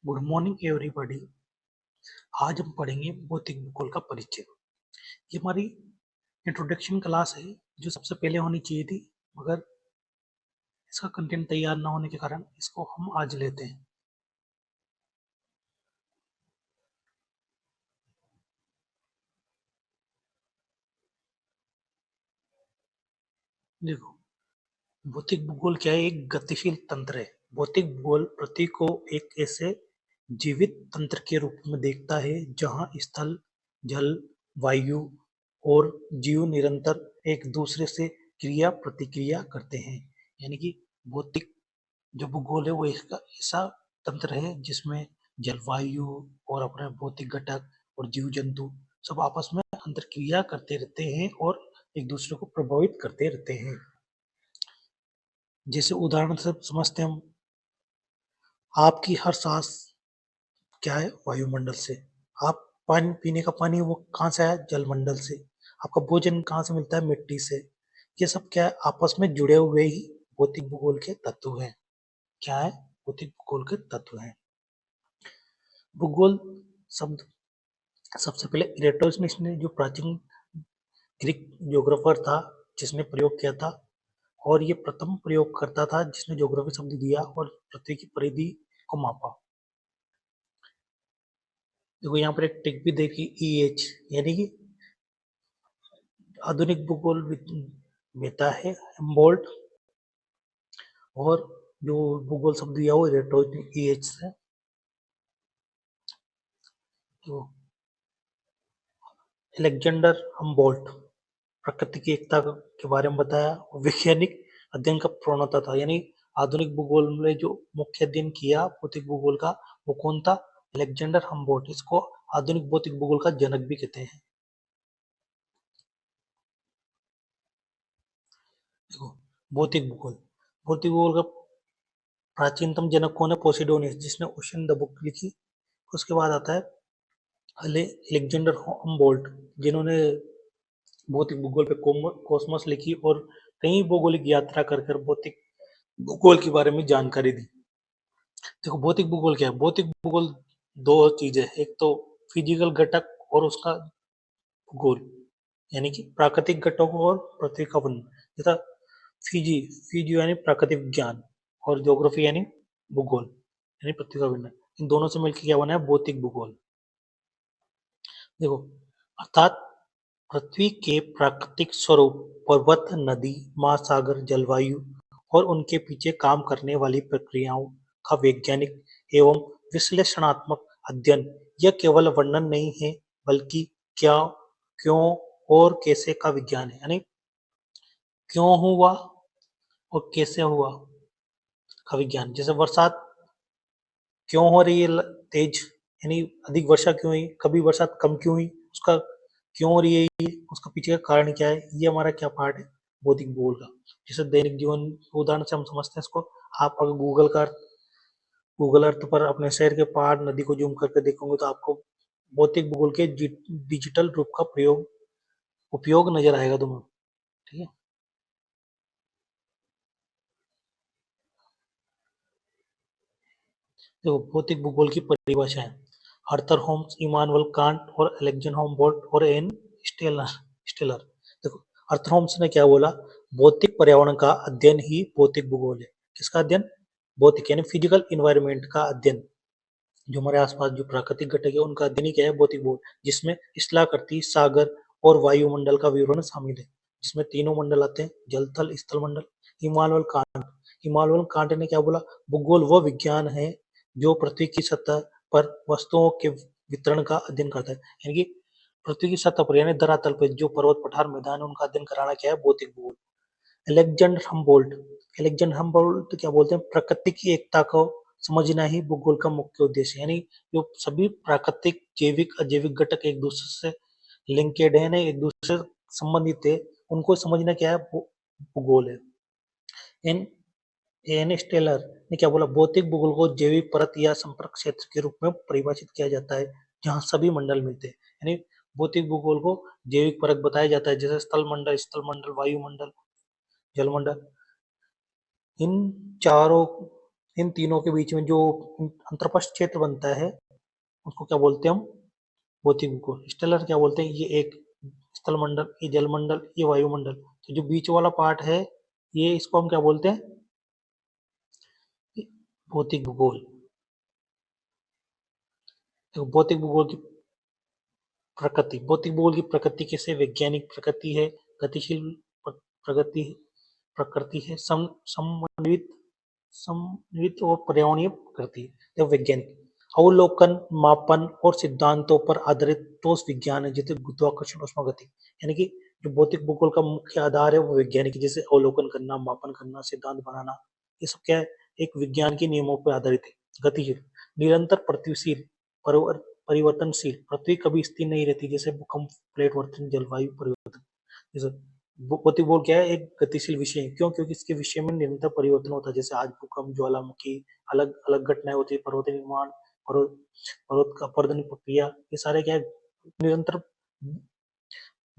Good morning everybody. आज हम पढ़ेंगे भौतिक भूगोल का परिचय। ये हमारी इंट्रोडक्शन क्लास है जो सबसे पहले होनी चाहिए थी, मगर इसका कंटेंट तैयार ना होने के कारण इसको हम आज लेते हैं। देखो, भौतिक भूगोल क्या है? एक गतिशील तंत्र है। भौतिक भूगोल पृथ्वी को एक ऐसे जीवित तंत्र के रूप में देखता है जहां स्थल, जल, वायु और जीव निरंतर एक दूसरे से क्रिया प्रतिक्रिया करते हैं। यानी कि भौतिक जो भूगोल है वो इसका ऐसा तंत्र है जिसमें जलवायु और अपने भौतिक घटक और जीव जंतु सब आपस में अंतरक्रिया करते रहते हैं और एक दूसरे को प्रभावित करते रहते हैं। जैसे उदाहरण से समझते हैं हम, आपकी हर सांस क्या है? वायुमंडल से। आप पानी पीने का पानी वो कहाँ से आया? जलमंडल से। आपका भोजन कहाँ से मिलता है? मिट्टी से। ये सब क्या है? आपस में जुड़े हुए ही भौतिक भूगोल के तत्व हैं। क्या है? भौतिक भूगोल के तत्व हैं। भूगोल शब्द सबसे पहले इरेटोस्थिनीस ने, जो प्राचीन ग्रीक ज्योग्राफर था, जिसने प्रयोग किया था, और ये प्रथम प्रयोगकर्ता था जिसने ज्योग्राफी शब्द दिया और पृथ्वी की परिधि को मापा। देखो यहाँ पर एक टिक भी देखी, EH, यानी कि आधुनिक भूगोल वेता है हेम्बोल्ट, और जो भूगोल शब्द दिया वो इरेटोस्थिनीस EH से। तो अलेक्जेंडर हम्बोल्ट प्रकृति की एकता के बारे में बताया। वैज्ञानिक अध्ययन का प्रणेता था। यानी आधुनिक भूगोल में जो मुख्य अध्ययन किया भौतिक भूगोल का, वो कौन था? Alexander Humboldt. इसको आधुनिक भौतिक भूगोल का जनक भी कहते हैं। देखो, भौतिक भूगोल भौतिक भूगोल का प्राचीनतम जनक कौन है? पोसिडोनियस, जिसने ओशियन द बुक लिखी। उसके बाद आता है अलेक्जेंडर हम्बोल्ट, जिन्होंने भौतिक भूगोल पे कॉस्मस लिखी और कई भौगोलिक यात्रा कर कर भौतिक भूगोल के बारे में जानकारी दी। देखो, भौतिक भूगोल क्या है? भौतिक भूगोल दो चीजें, एक तो फिजिकल घटक और उसका भूगोल, यानी कि प्राकृतिक घटकों और पृथ्वी का वर्णन। जैसा फिजी फिजी यानी प्राकृतिक विज्ञान, और ज्योग्राफी यानी भूगोल, यानी पृथ्वी का वर्णन। इन दोनों से मिलकर क्या बना है? भौतिक भूगोल। देखो, अर्थात पृथ्वी के प्राकृतिक स्वरूप, पर्वत, नदी, महासागर, जलवायु और उनके पीछे काम करने वाली प्रक्रियाओं का वैज्ञानिक एवं विश्लेषणात्मक अध्ययन। यह केवल वर्णन नहीं है, बल्कि क्या, क्यों और कैसे का विज्ञान है। यानी क्यों हुआ और कैसे हुआ का विज्ञान। जैसे बरसात क्यों हो रही है तेज, यानी अधिक वर्षा क्यों हुई, कभी बरसात कम क्यों हुई, उसका क्यों हो रही है ये, उसका पीछे का कारण क्या है, ये हमारा क्या पार्ट है? भौतिक भूगोल का। जैसे दैनिक जीवन उदाहरण से हम समझते हैं इसको। आप अगर गूगल अर्थ पर अपने शहर के पहाड़, नदी को जूम करके देखोगे तो आपको भौतिक भूगोल के डिजिटल रूप का उपयोग नजर आएगा तुम्हें। ठीक है। देखो, भौतिक भूगोल की परिभाषाएं। आर्थर होम्स, इमानुअल कांट और अलेक्जेंडर हम्बोल्ट और एन स्टेलर स्टेलर देखो, आर्थर होम्स ने क्या बोला? भौतिक पर्यावरण का अध्ययन ही भौतिक भूगोल है। किसका अध्ययन? भौतिक यानी फिजिकल इन्वायरमेंट का अध्ययन। जो हमारे आसपास जो प्राकृतिक घटक है उनका अध्ययन ही क्या है? भौतिक भूगोल। जिसमें स्थलाकृति, सागर और वायुमंडल का विवरण शामिल है, जिसमें तीनों मंडल आते हैं, जल, थल, स्थल मंडल। इमानुअल कांट इमानुअल कांट ने क्या बोला? भूगोल वह विज्ञान है जो पृथ्वी की सतह पर वस्तुओं के वितरण का अध्ययन करता है। यानी कि पृथ्वी की सतह पर, यानी धरातल पर जो पर्वत, पठार, मैदान है, उनका अध्ययन कराना क्या है? भौतिक भूगोल। अलेक्जेंडर हम्बोल्ट अलेक्जेंडर हम्बोल्ट क्या बोलते हैं? प्रकृति की एकता को समझना ही भूगोल का मुख्य उद्देश्य है। यानी जो सभी प्राकृतिक, जैविक, अजैविक घटक एक दूसरे से लिंकेड है, एक दूसरे से संबंधित है, उनको समझना क्या है? भूगोल है। एन एन स्टेलर ने क्या बोला? भौतिक भूगोल को जैविक परत या संपर्क क्षेत्र के रूप में परिभाषित किया जाता है, जहां सभी मंडल मिलते हैं। यानी भौतिक भूगोल को जैविक परत बताया जाता है, जैसे स्थल मंडल, वायुमंडल, जलमंडल। इन चारों इन तीनों के बीच में जो अंतरपृष्ठ क्षेत्र बनता है उसको क्या बोलते हैं हम? भौतिक भूगोल। स्टेलर क्या बोलते हैं? ये एक स्थल मंडल, ये जल मंडल, ये वायुमंडल। तो जो बीच वाला पार्ट है ये इसको हम क्या बोलते हैं? भौतिक भूगोल। देखो भौतिक भूगोल की प्रकृति, भौतिक भूगोल की प्रकृति कैसे? वैज्ञानिक प्रकृति है, गतिशील प्रगति प्रकृति है, समन्वित समन्वित और पर्यावरणीय प्रकृति है। देखो वैज्ञानिक अवलोकन, मापन और सिद्धांतों पर आधारित ठोस विज्ञान है, जैसे गुरुत्वाकर्षण, ऊष्मागति। यानी कि जो भौतिक भूगोल का मुख्य आधार है वो वैज्ञानिक, जैसे अवलोकन करना, मापन करना, सिद्धांत बनाना, ये सब क्या है? एक विज्ञान के नियमों पर आधारित है। गतिशील निरंतर प्रतिशील परिवर्तनशील, पृथ्वी कभी स्थिर नहीं रहती, जैसे भूकंप, प्लेट वर्तन, जलवायु परिवर्तन। जैसे भौतिक भूगोल क्या है? एक गतिशील विषय है। क्यों? क्योंकि इसके विषय में निरंतर परिवर्तन होता है, जैसे आज भूकंप, ज्वालामुखी, अलग अलग घटनाएं होती है, पर्वत निर्माण, पर्वत पर्वत का अपरदन प्रक्रिया, ये सारे क्या है? निरंतर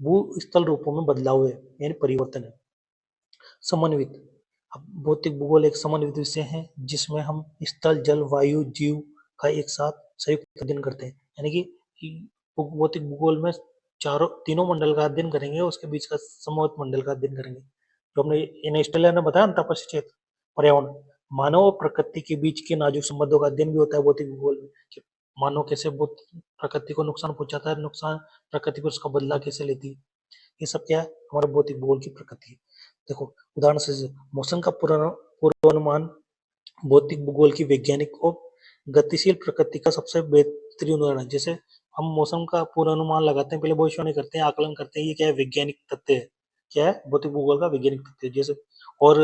भूस्थल रूपों में बदलाव है, यानी परिवर्तन है। समन्वित, अब भौतिक भूगोल एक समन्वित विषय है जिसमें हम स्थल, जल, वायु, जीव का एक साथ संयुक्त अध्ययन करते हैं। यानी कि भौतिक भूगोल में तीनों मंडल का अध्ययन करेंगे, उसके बीच का समवर्त मंडल का अध्ययन करेंगे। जो हमने इनेस्टेलर ने बताया, अंतरपृष्ठ क्षेत्र, पर्यावरण, मानव और प्रकृति के बीच के नाजुक संबंधों का अध्ययन भी होता है भौतिक भूगोल में, कि मानव कैसे प्रकृति को नुकसान पहुंचाता है, नुकसान प्रकृति को उसका बदला कैसे लेती है। ये सब क्या है? हमारे भौतिक भूगोल की प्रकृति है। देखो उदाहरण से मौसम का पूर्वानुमान भौतिक भूगोल की वैज्ञानिक और गतिशील प्रकृति का सबसे बेहतरीन उदाहरण है। जैसे हम मौसम का पूर्वानुमान लगाते हैं, पहले भविष्यवाणी करते हैं, आकलन करते हैं, ये क्या है? वैज्ञानिक तथ्य है। क्या है? भौतिक भूगोल का वैज्ञानिक तथ्य है। जैसे और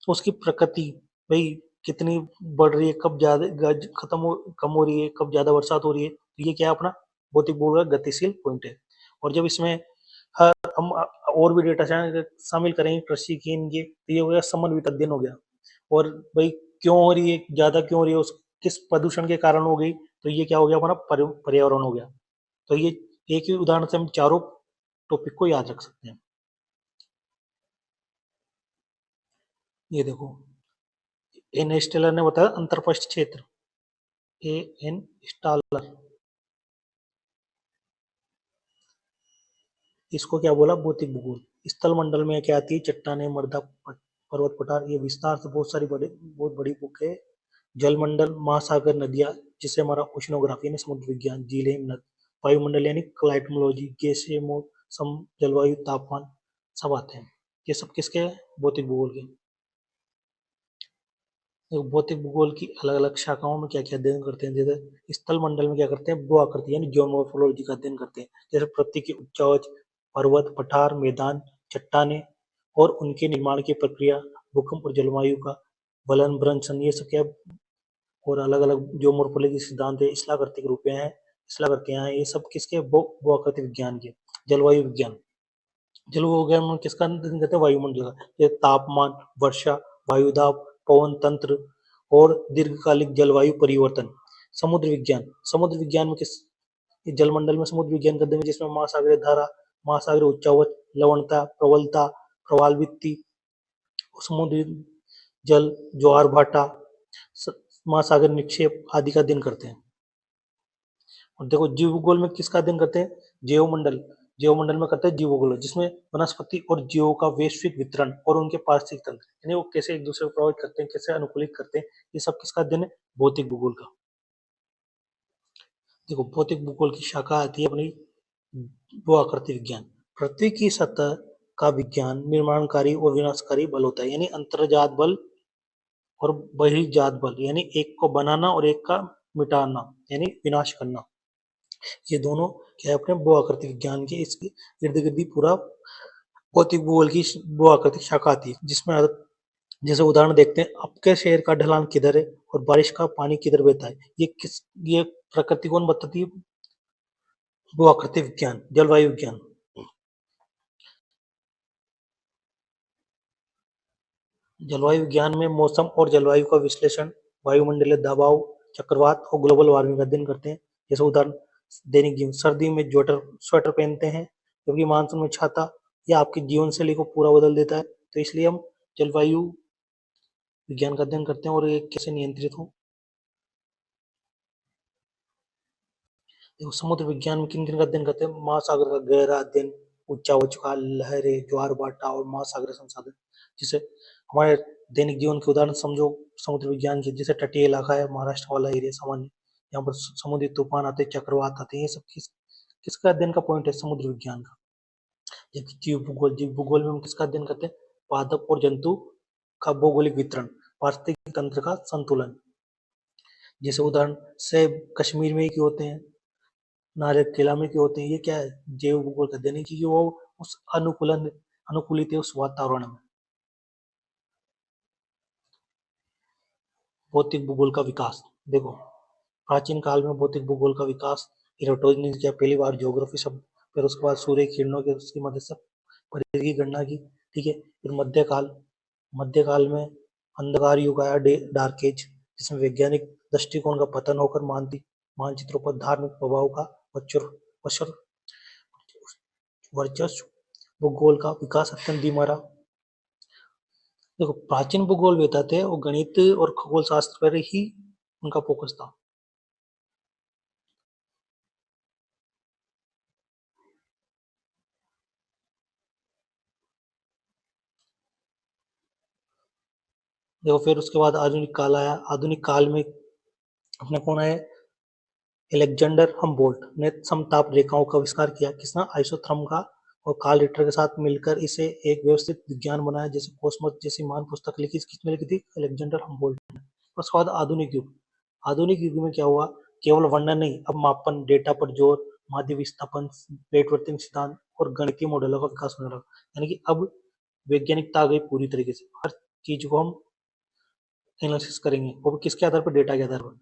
उसकी प्रकृति, भाई कितनी बढ़ रही है, कब ज्यादा कम हो रही है, कब ज्यादा बरसात हो रही है, तो ये क्या है? अपना भौतिक भूगोल का गतिशील पॉइंट है। और जब इसमें हम और भी डेटा शामिल करेंगे, कृषि की, इनकी, तो ये हो गया समन्वित अध्ययन हो गया। और भाई क्यों हो रही है, ज्यादा क्यों हो रही है, उस किस प्रदूषण के कारण हो गई, तो ये क्या हो गया? हमारा पर्यावरण हो गया। तो ये एक ही उदाहरण से हम चारों टॉपिक को याद रख सकते हैं। ये देखो एन स्टेलर ने बताया अंतरपृष्ठ क्षेत्र, ए एन स्टालर, इसको क्या बोला? भौतिक भूगोल। स्थल मंडल में क्या आती है? चट्टाने, मृदा, पर्वत, पठार, ये विस्तार से बहुत सारी बहुत बड़ी बुक है। जलमंडल, महासागर, नदियां, जिसे हमारा ओशनोग्राफी यानी समुद्र विज्ञान, झीलें, नद, वायुमंडल यानी क्लाइमेटोलॉजी, गैसीय मौसम, जलवायु, तापमान, सब आते हैं। ये सब किसके हैं? भौतिक भूगोल के। भौतिक भूगोल की अलग अलग शाखाओं में क्या क्या अध्ययन करते हैं? जैसे स्थल मंडल में क्या करते हैं? भू आकृति यानी जियोमोर्फोलॉजी का अध्ययन करते हैं, जैसे पृथ्वी की उच्चावच, पर्वत, पठार, मैदान, चट्टाने और उनके निर्माण की प्रक्रिया, भूकंप और जलवायु का वलन, भ्रंशन, ये सब क्या? और अलग अलग जियोमोर्फोलॉजी सिद्धांत है, स्थलाकृतिक रूपें हैं, स्थलाकृतियां हैं, ये सब किसके? भू आकृति विज्ञान के। जलवायु विज्ञान, जलवायु विज्ञान में किसका अध्ययन करते हैं? वायुमंडल का, ये तापमान, वर्षा, वायुदाब, पवन तंत्र और दीर्घकालिक जलवायु परिवर्तन। समुद्र विज्ञान, समुद्र विज्ञान में किस? जलमंडल में समुद्र विज्ञान का अध्ययन, जिसमें महासागरीय धारा, महासागरीय उच्चावच, लवणता, प्रबलता, प्रवालवृत्ति, समुद्री जल, ज्वार भाटा, महासागर निक्षेप आदि का अध्ययन करते हैं। और देखो जीव भूगोल में किसका अध्ययन करते हैं? जैवमंडल, जैवमंडल में करते हैं जीव भूगोल, जिसमें वनस्पति और जीवों का वैश्विक वितरण और उनके पारिस्थितिक तंत्र, यानी वो कैसे एक दूसरे को प्रभावित करते हैं, कैसे अनुकूलित करते हैं, ये सब किसका अध्ययन है? भौतिक भूगोल का। देखो भौतिक भूगोल की शाखा आती है अपनी भू आकृति विज्ञान। पृथ्वी की सतह का विज्ञान निर्माणकारी और विनाशकारी बल होता है, यानी अंतर्जात बल और बहिर्जात बल, यानी एक को बनाना और एक का मिटाना, यानी विनाश करना। ये दोनों क्या है? अपने भू आकृति विज्ञान के इसके इर्द गिर्द ही पूरा भौतिक भूगोल की भू आकृति शाखा आती है, जिसमें जैसे उदाहरण देखते हैं, आपके शहर का ढलान किधर है और बारिश का पानी किधर बहता है, ये प्रकृति कौन बताती है? भू आकृति विज्ञान, जलवायु विज्ञान। जलवायु विज्ञान में मौसम और जलवायु का विश्लेषण, वायुमंडलीय दबाव, चक्रवात और ग्लोबल वार्मिंग का अध्ययन करते हैं। जैसे उदाहरण दैनिक जीवन, सर्दी में स्वेटर पहनते हैं, क्योंकि मानसून में छाता, या आपकी जीवन शैली को पूरा बदल देता है, तो इसलिए हम जलवायु विज्ञान का अध्ययन करते हैं और ये कैसे नियंत्रित हो। देखो समुद्र विज्ञान में किन किन का अध्ययन करते हैं, महासागर का गहरा अध्ययन, ऊंचा उछाल, लहरें, ज्वार भाटा और महासागर संसाधन। जिसे हमारे दैनिक जीवन के उदाहरण समझो समुद्र विज्ञान के, जैसे तटीय इलाका है महाराष्ट्र वाला एरिया सामान्य, यहाँ पर समुद्री तूफान आते हैं, चक्रवात आते हैं, ये सब किसका अध्ययन का पॉइंट है, समुद्र विज्ञान का। जबकि जीव भूगोल में हम किसका अध्ययन करते हैं, पादप और जंतु का भौगोलिक वितरण, पारिस्थितिक तंत्र का संतुलन। जैसे उदाहरण सेब कश्मीर में ही क्यों होते हैं, नारियल केला में क्यों होते हैं, ये क्या है, जैव भूगोल का अध्ययन है, क्योंकि वो उस अनुकूलित है उस वातावरण में। भौतिक भूगोल का विकास, देखो प्राचीन काल में भौतिक भूगोल का विकास इरोटोज ने किया, पहली बार ज्योग्राफी शब्द, फिर उसके बाद सूर्य किरणों के उसकी मदद से परिधि की गणना की, ठीक है। फिर मध्यकाल में अंधकार युग आया, डार्क एज, जिसमें वैज्ञानिक दृष्टिकोण का पतन होकर मानचित्रों पर धार्मिक प्रभाव का वर्चस्व, भूगोल का विकास अत्यंत धीमा रहा। देखो प्राचीन भूगोल वेता थे वो गणित और खगोल शास्त्र पर ही उनका फोकस था। देखो फिर उसके बाद आधुनिक काल आया, आधुनिक काल में अपने कौन आए, एलेक्जेंडर हमबोल्ट ने समताप रेखाओं का आविष्कार किया, किसने, आइसोथर्म का, और कार्ल रिटर के साथ मिलकर इसे एक व्यवस्थित विज्ञान बनाया, जैसे कॉस्मोस जैसी महान पुस्तक लिखी, किसने लिखी थी, एलेक्जेंडर हमबोल्ट ने। उसके बाद आधुनिक युग, आधुनिक युग में क्या हुआ, केवल वर्णन नहीं, अब मापन, डेटा पर जोर, माध्य विस्थापन, प्लेट वर्तन सिद्धांत और गणितीय मॉडलों का विकास होने लगा। यानी कि अब वैज्ञानिकता आ गई पूरी तरीके से, हर चीज को हम एनालिसिस करेंगे, वो भी किसके आधार पर, डेटा के आधार पर।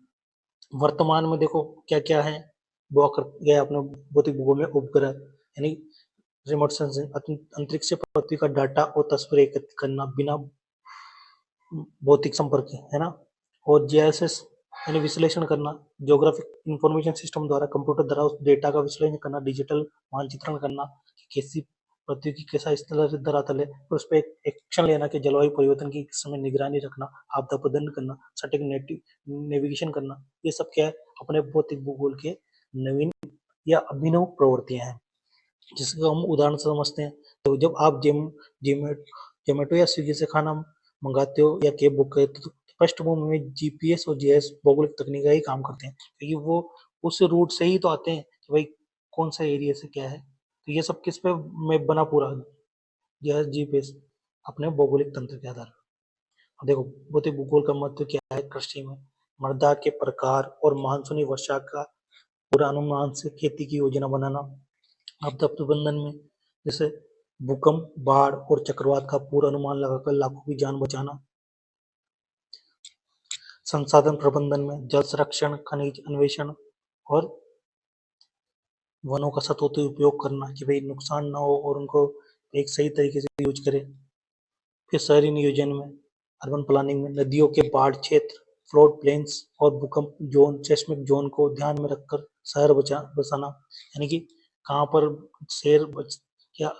वर्तमान में देखो क्या क्या है, वो कर गया अपने भौतिक भूगोल में, उपग्रह यानी रिमोट सेंसिंग, अंतरिक्ष से पृथ्वी का डाटा और तस्वीरें एकत्रित करना बिना भौतिक संपर्क के, है ना। और जीआईएस यानी विश्लेषण करना, ज्योग्राफिक इंफॉर्मेशन सिस्टम द्वारा, कंप्यूटर द्वारा उस डेटा का विश्लेषण करना, डिजिटल मानचित्रण करना कि कैसी पृथ्वी की कैसा स्थल धरातल है, और उस पर एक्शन लेना कि जलवायु परिवर्तन की समय निगरानी रखना, आपदा प्रबंधन करना, सटीक नेविगेशन करना, ये सब क्या है, अपने भौतिक भूगोल के नवीन या अभिनव प्रवृत्तियां हैं, जिसको हम उदाहरण से समझते हैं। तो जब आप जोमेटो या स्विगी से खाना मंगाते हो या कैब बुक करते हो, तो पृष्ठभूमि में जीपीएस और जीआईएस भौगोलिक तकनीक का ही काम करते हैं, क्योंकि वो उस रूट से ही तो आते हैं कि भाई कौन सा एरिया से क्या है। तो ये सब किस पे मैप बना पूरा, यह जीपीएस, अपने भौगोलिक तंत्र के आधार पर। देखो भौतिक भूगोल का महत्व क्या है, कृषि में मृदा के प्रकार और मानसूनी वर्षा का पूरा अनुमान से खेती की योजना बनाना, आपदा प्रबंधन में जैसे भूकंप, बाढ़ और चक्रवात का पूरा अनुमान लगाकर लाखों की जान बचाना, संसाधन प्रबंधन में जल संरक्षण, खनिज अन्वेषण और वनों का सतत उपयोग करना कि भाई नुकसान ना हो और उनको एक सही तरीके से यूज करें। फिर शहरी नियोजन में, अर्बन प्लानिंग में नदियों के बाढ़ क्षेत्र, फ्लोड प्लेन्स और भूकंप जोन, सेस्मिक जोन को ध्यान में रखकर शहर बसाना, यानी कि कहाँ पर शहर या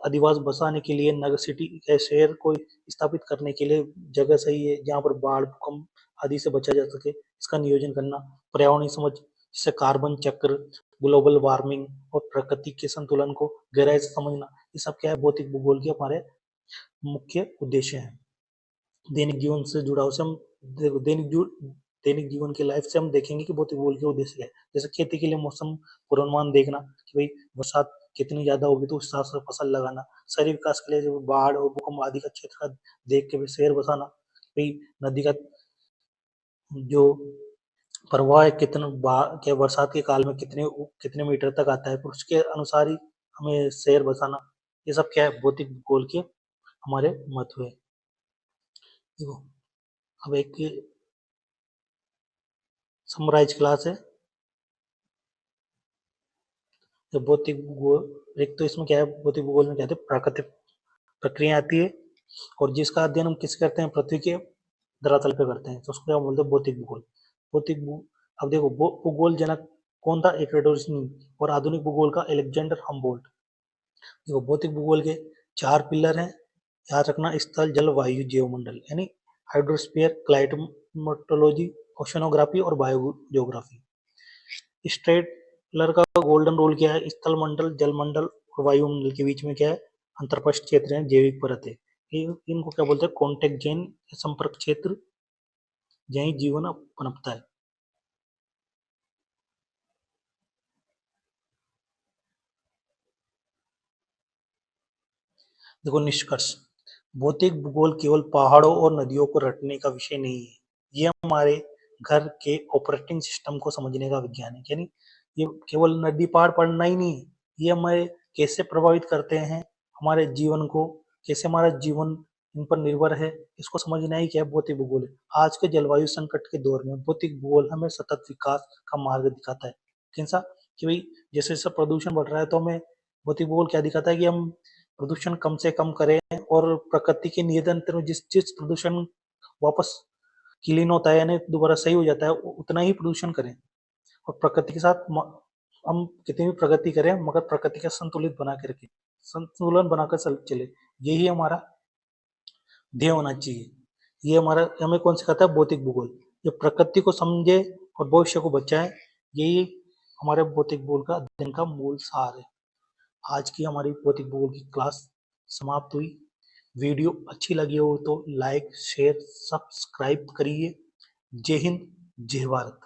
अधिवास बसाने के लिए, नगर सिटी या शहर को स्थापित करने के लिए जगह सही है जहाँ पर बाढ़, भूकंप आदि से बचा जा सके, इसका नियोजन करना। पर्यावरणीय समझ, जैसे कार्बन चक्र, ग्लोबल वार्मिंग और प्रकृति के संतुलन को गहराई से समझना, ये सब क्या है, भौतिक भूगोल के हमारे मुख्य उद्देश्य है। दैनिक जीवन से जुड़ाव से हम दैनिक जीवन की लाइफ से हम देखेंगे कि भौतिक भूगोल के उद्देश्य क्या है। जैसे खेती के लिए मौसम पूर्वानुमान देखना कि भाई बरसात कितनी ज्यादा होगी तो उस हिसाब से फसल लगाना, शहरी विकास के लिए जो बाढ़ और भूकंप आदि का क्षेत्र का देख के भी शहर बसाना, भाई नदी का जो प्रवाह है कितना क्या बरसात के काल में कितने कितने मीटर तक आता है, फिर उसके अनुसार ही हमें शहर बसाना, ये सब क्या है, भौतिक भूगोल के हमारे महत्व है। देखो अब एक समराइज क्लास है, जो भौतिक भूगोल, एक तो इसमें क्या है, भौतिक भूगोल में क्या है, प्राकृतिक प्रक्रिया आती है, और जिसका अध्ययन हम किस करते हैं, पृथ्वी के धरातल पे करते हैं, तो उसको क्या बोलते हैं, भौतिक भूगोल। अब देखो भूगोल जनक कौन था, एक्वेडोरियन, और आधुनिक भूगोल का एलेक्जेंडर हमबोल्ट। देखो भौतिक भूगोल के 4 पिलर हैं, याद रखना, स्थल, जल, वायु, जीवमंडल, यानी हाइड्रोस्फीयर, क्लाइमेटोलॉजी, ओशनोग्राफी और बायोजियोग्राफी। स्टेलर का गोल्डन रूल क्या है? स्थल मंडल, जल मंडल और वायुमंडल के बीच में क्या है? अंतरपृष्ठ क्षेत्र है, जैविक परत है। इनको क्या बोलते हैं? कॉन्टेक्ट जोन, संपर्क क्षेत्र, यही जीवन पनपता है। देखो निष्कर्ष, भौतिक भूगोल केवल पहाड़ों और नदियों को रटने का विषय नहीं है, ये हमारे घर के ऑपरेटिंग सिस्टम को समझने का विज्ञान है। यानी ये केवल नदी पहाड़ पढ़ना ही नहीं है, ये हमें कैसे प्रभावित करते हैं, हमारे जीवन को कैसे, हमारा जीवन इन पर निर्भर है, इसको समझना ही क्या है? भौतिक भूगोल है। आज के जलवायु संकट के दौर में भौतिक भूगोल हमें सतत विकास का मार्ग दिखाता है। कैसा? कि भाई जैसे जैसे प्रदूषण बढ़ रहा है तो हमें भौतिक भूगोल क्या दिखाता है? कि हम प्रदूषण कम से कम करें और प्रकृति के नियंत्रण में जिस जिस प्रदूषण वापस क्लीन होता है यानी दोबारा सही हो जाता है, उतना ही प्रदूषण करें। और प्रकृति के साथ हम कितनी भी प्रगति करें मगर प्रकृति का संतुलित बना के रखें, संतुलन बनाकर चले, यही हमारा ध्येय होना चाहिए। ये हमारा हमें कौन सिखाता है? भौतिक भूगोल। ये प्रकृति को समझे और भविष्य को बचाए, यही हमारे भौतिक भूगोल का अध्ययन का मूल सार है। आज की हमारी भौतिक भूगोल की क्लास समाप्त हुई। वीडियो अच्छी लगी हो तो लाइक, शेयर, सब्सक्राइब करिए। जय हिंद, जय भारत।